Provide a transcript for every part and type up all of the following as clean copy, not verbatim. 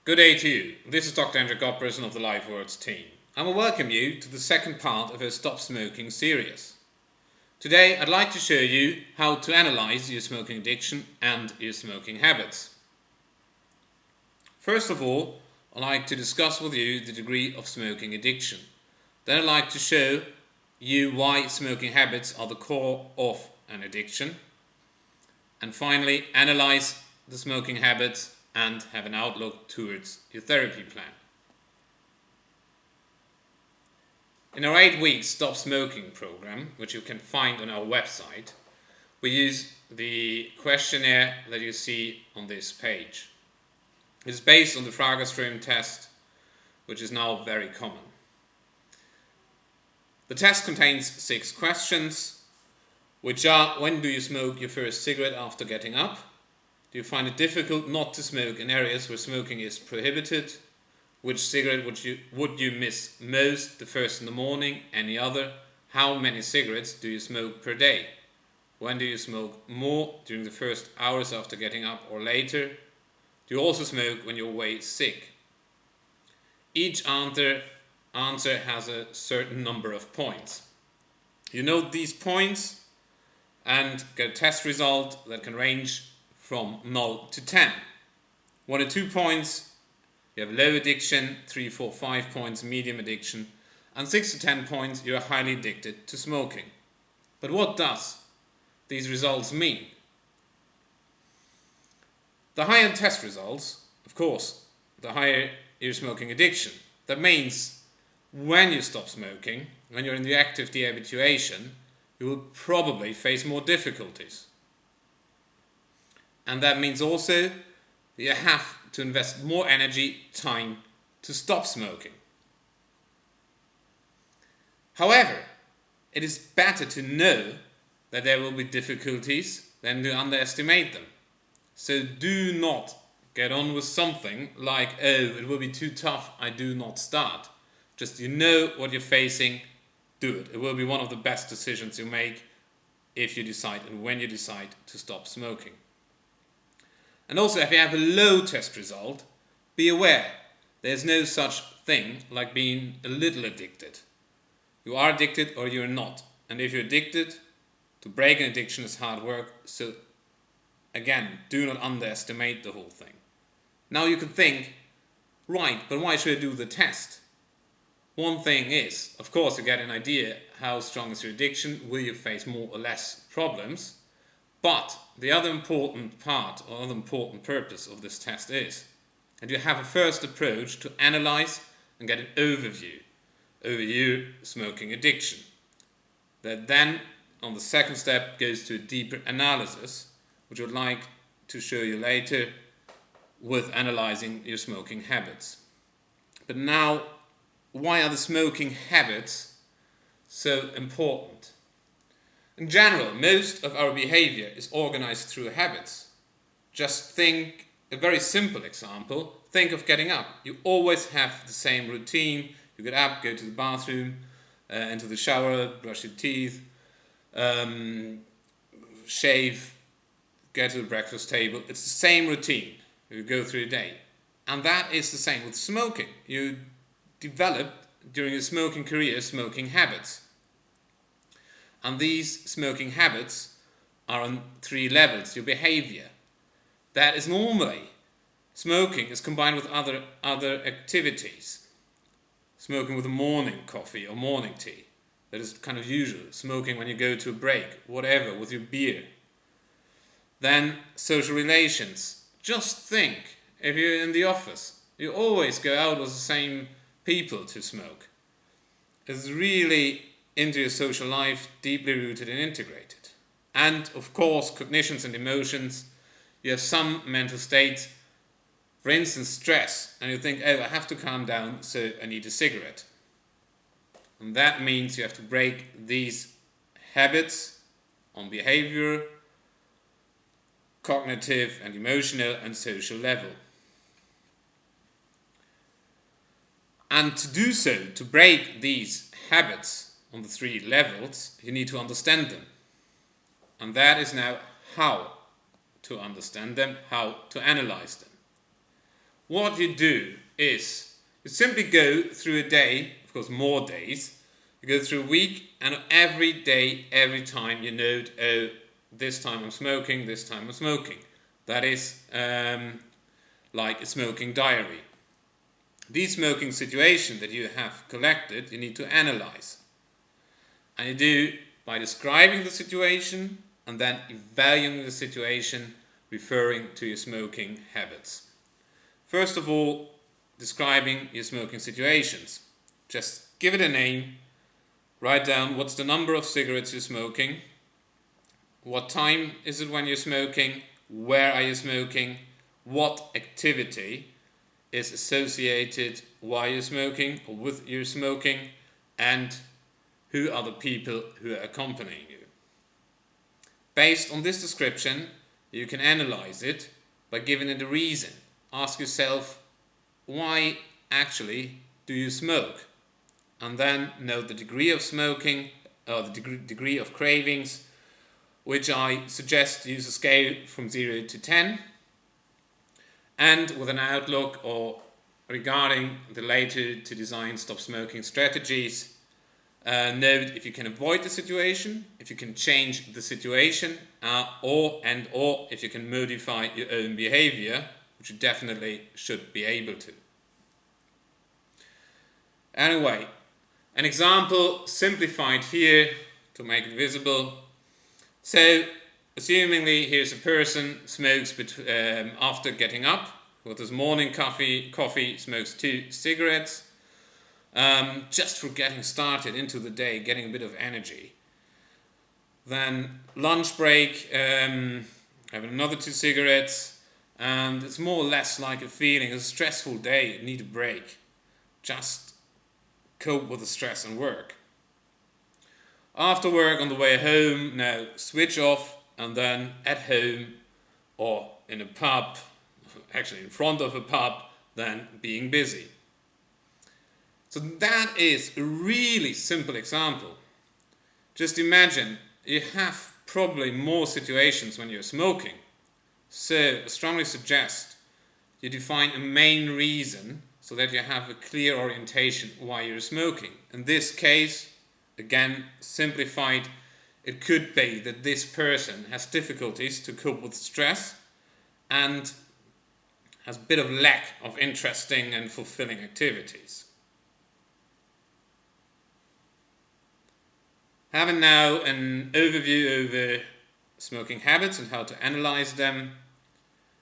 Good day to you. This is Dr. Andrew Godperson of the Life Words team. I will welcome you to the second part of our Stop Smoking series. Today I'd like to show you how to analyze your smoking addiction and your smoking habits. First of all, I'd like to discuss with you the degree of smoking addiction. Then I'd like to show you why smoking habits are the core of an addiction. And finally, analyze the smoking habits and have an outlook towards your therapy plan. In our 8-week Stop Smoking program, which you can find on our website, we use the questionnaire that you see on this page. It is based on the Fragerström test, which is now very common. The test contains 6 questions, which are: when do you smoke your first cigarette after getting up? Do you find it difficult not to smoke in areas where smoking is prohibited? Which cigarette would you miss most? The first in the morning, any other? How many cigarettes do you smoke per day? When do you smoke more? During the first hours after getting up or later? Do you also smoke when you're away sick? Each answer has a certain number of points. You note these points and get a test result that can range from 0 to 10. 1 or 2 points, you have low addiction. 3, 4, 5 points, medium addiction. And 6 to 10 points, you are highly addicted to smoking. But what does these results mean? The higher test results, of course, the higher your smoking addiction. That means when you stop smoking, when you're in the active dehabituation, you will probably face more difficulties. And that means also that you have to invest more energy, time to stop smoking. However, it is better to know that there will be difficulties than to underestimate them. So do not get on with something like, oh, it will be too tough, I do not start. Just you know what you're facing, do it. It will be one of the best decisions you make if you decide and when you decide to stop smoking. And also, if you have a low test result, be aware there's no such thing like being a little addicted. You are addicted or you're not. And if you're addicted, to break an addiction is hard work. So again, do not underestimate the whole thing. Now you could think, right, but why should I do the test? One thing is, of course, to get an idea how strong is your addiction, will you face more or less problems? But the other important part or other important purpose of this test is that you have a first approach to analyze and get an overview over your smoking addiction. That then, on the second step, goes to a deeper analysis, which I would like to show you later with analyzing your smoking habits. But now, why are the smoking habits so important? In general, most of our behavior is organized through habits. Just think, a very simple example, think of getting up. You always have the same routine. You get up, go to the bathroom, into the shower, brush your teeth, shave, get to the breakfast table. It's the same routine. You go through your day. And that is the same with smoking. You develop, during your smoking career, smoking habits. And these smoking habits are on 3 levels. Your behavior. That is normally, smoking is combined with other activities. Smoking with a morning coffee or morning tea. That is kind of usual. Smoking when you go to a break, whatever, with your beer. Then social relations. Just think, if you're in the office, you always go out with the same people to smoke. It's really into your social life, deeply rooted and integrated. And of course, cognitions and emotions. You have some mental states, for instance stress, and you think, oh, I have to calm down, so I need a cigarette. And that means you have to break these habits on behavior, cognitive and emotional and social level. And to do so, to break these habits on the 3 levels, you need to understand them. And that is now how to understand them, how to analyze them. what you do is you simply go through a day, of course more days, you go through a week, and every day, every time you note, oh, this time I'm smoking, this time I'm smoking. That is like a smoking diary. These smoking situations that you have collected, you need to analyze. And you do by describing the situation and then evaluating the situation, referring to your smoking habits. First of all, describing your smoking situations. Just give it a name. Write down what's the number of cigarettes you're smoking, what time is it when you're smoking, where are you smoking, what activity is associated while you're smoking or with your smoking, and who are the people who are accompanying you. Based on this description, you can analyze it by giving it a reason. Ask yourself, why actually do you smoke? And then note the degree of smoking, or the degree of cravings, which I suggest use a scale from 0 to 10. And with an outlook or regarding the later to design stop smoking strategies, note if you can avoid the situation, if you can change the situation, or if you can modify your own behavior, which you definitely should be able to. Anyway, an example simplified here to make it visible. So, assumingly here's a person smokes after getting up with his morning coffee, smokes 2 cigarettes, just for getting started into the day, getting a bit of energy. Then lunch break, have another 2 cigarettes, and it's more or less like a feeling, it's a stressful day, you need a break. Just cope with the stress and work. After work, on the way home, now switch off, and then at home or in a pub, actually in front of a pub, then being busy. So that is a really simple example. Just imagine you have probably more situations when you're smoking. So I strongly suggest you define a main reason so that you have a clear orientation why you're smoking. In this case, again, simplified, it could be that this person has difficulties to cope with stress and has a bit of lack of interesting and fulfilling activities. Having now an overview over smoking habits and how to analyze them,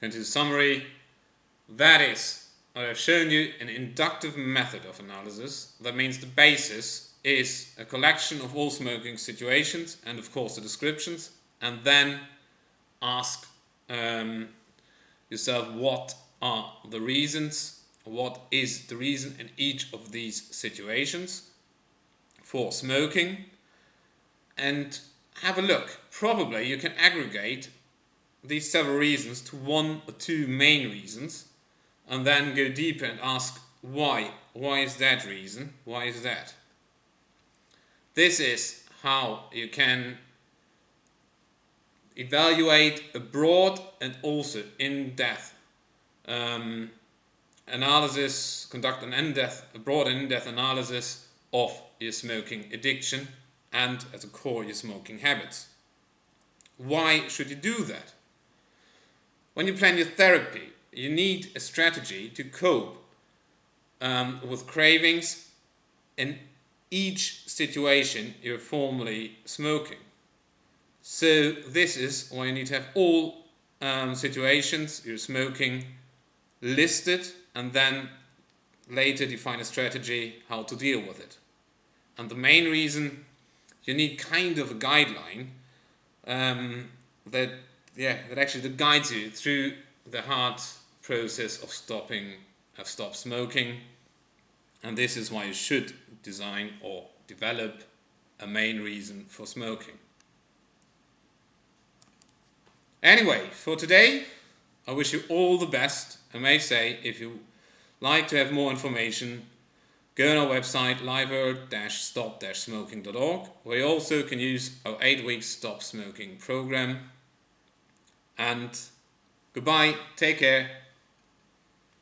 going to the summary, that is what I've shown you, an inductive method of analysis. That means the basis is a collection of all smoking situations and of course the descriptions, and then ask yourself what are the reasons, what is the reason in each of these situations for smoking, and have a look. Probably you can aggregate these several reasons to 1 or 2 main reasons, and then go deeper and ask why. Why is that reason? Why is that? This is how you can evaluate a broad and also in-depth analysis, conduct a broad and in-depth analysis of your smoking addiction and at the core your smoking habits. Why should you do that? When you plan your therapy, you need a strategy to cope with cravings in each situation you're formerly smoking. So this is why you need to have all situations you're smoking listed and then later define a strategy how to deal with it. And the main reason, you need kind of a guideline that actually guides you through the hard process of stop smoking, and this is why you should design or develop a main reason for smoking. Anyway, for today, I wish you all the best. I may say, if you like to have more information, go on our website liver-stop-smoking.org, where you also can use our 8-week stop smoking program. And goodbye, take care.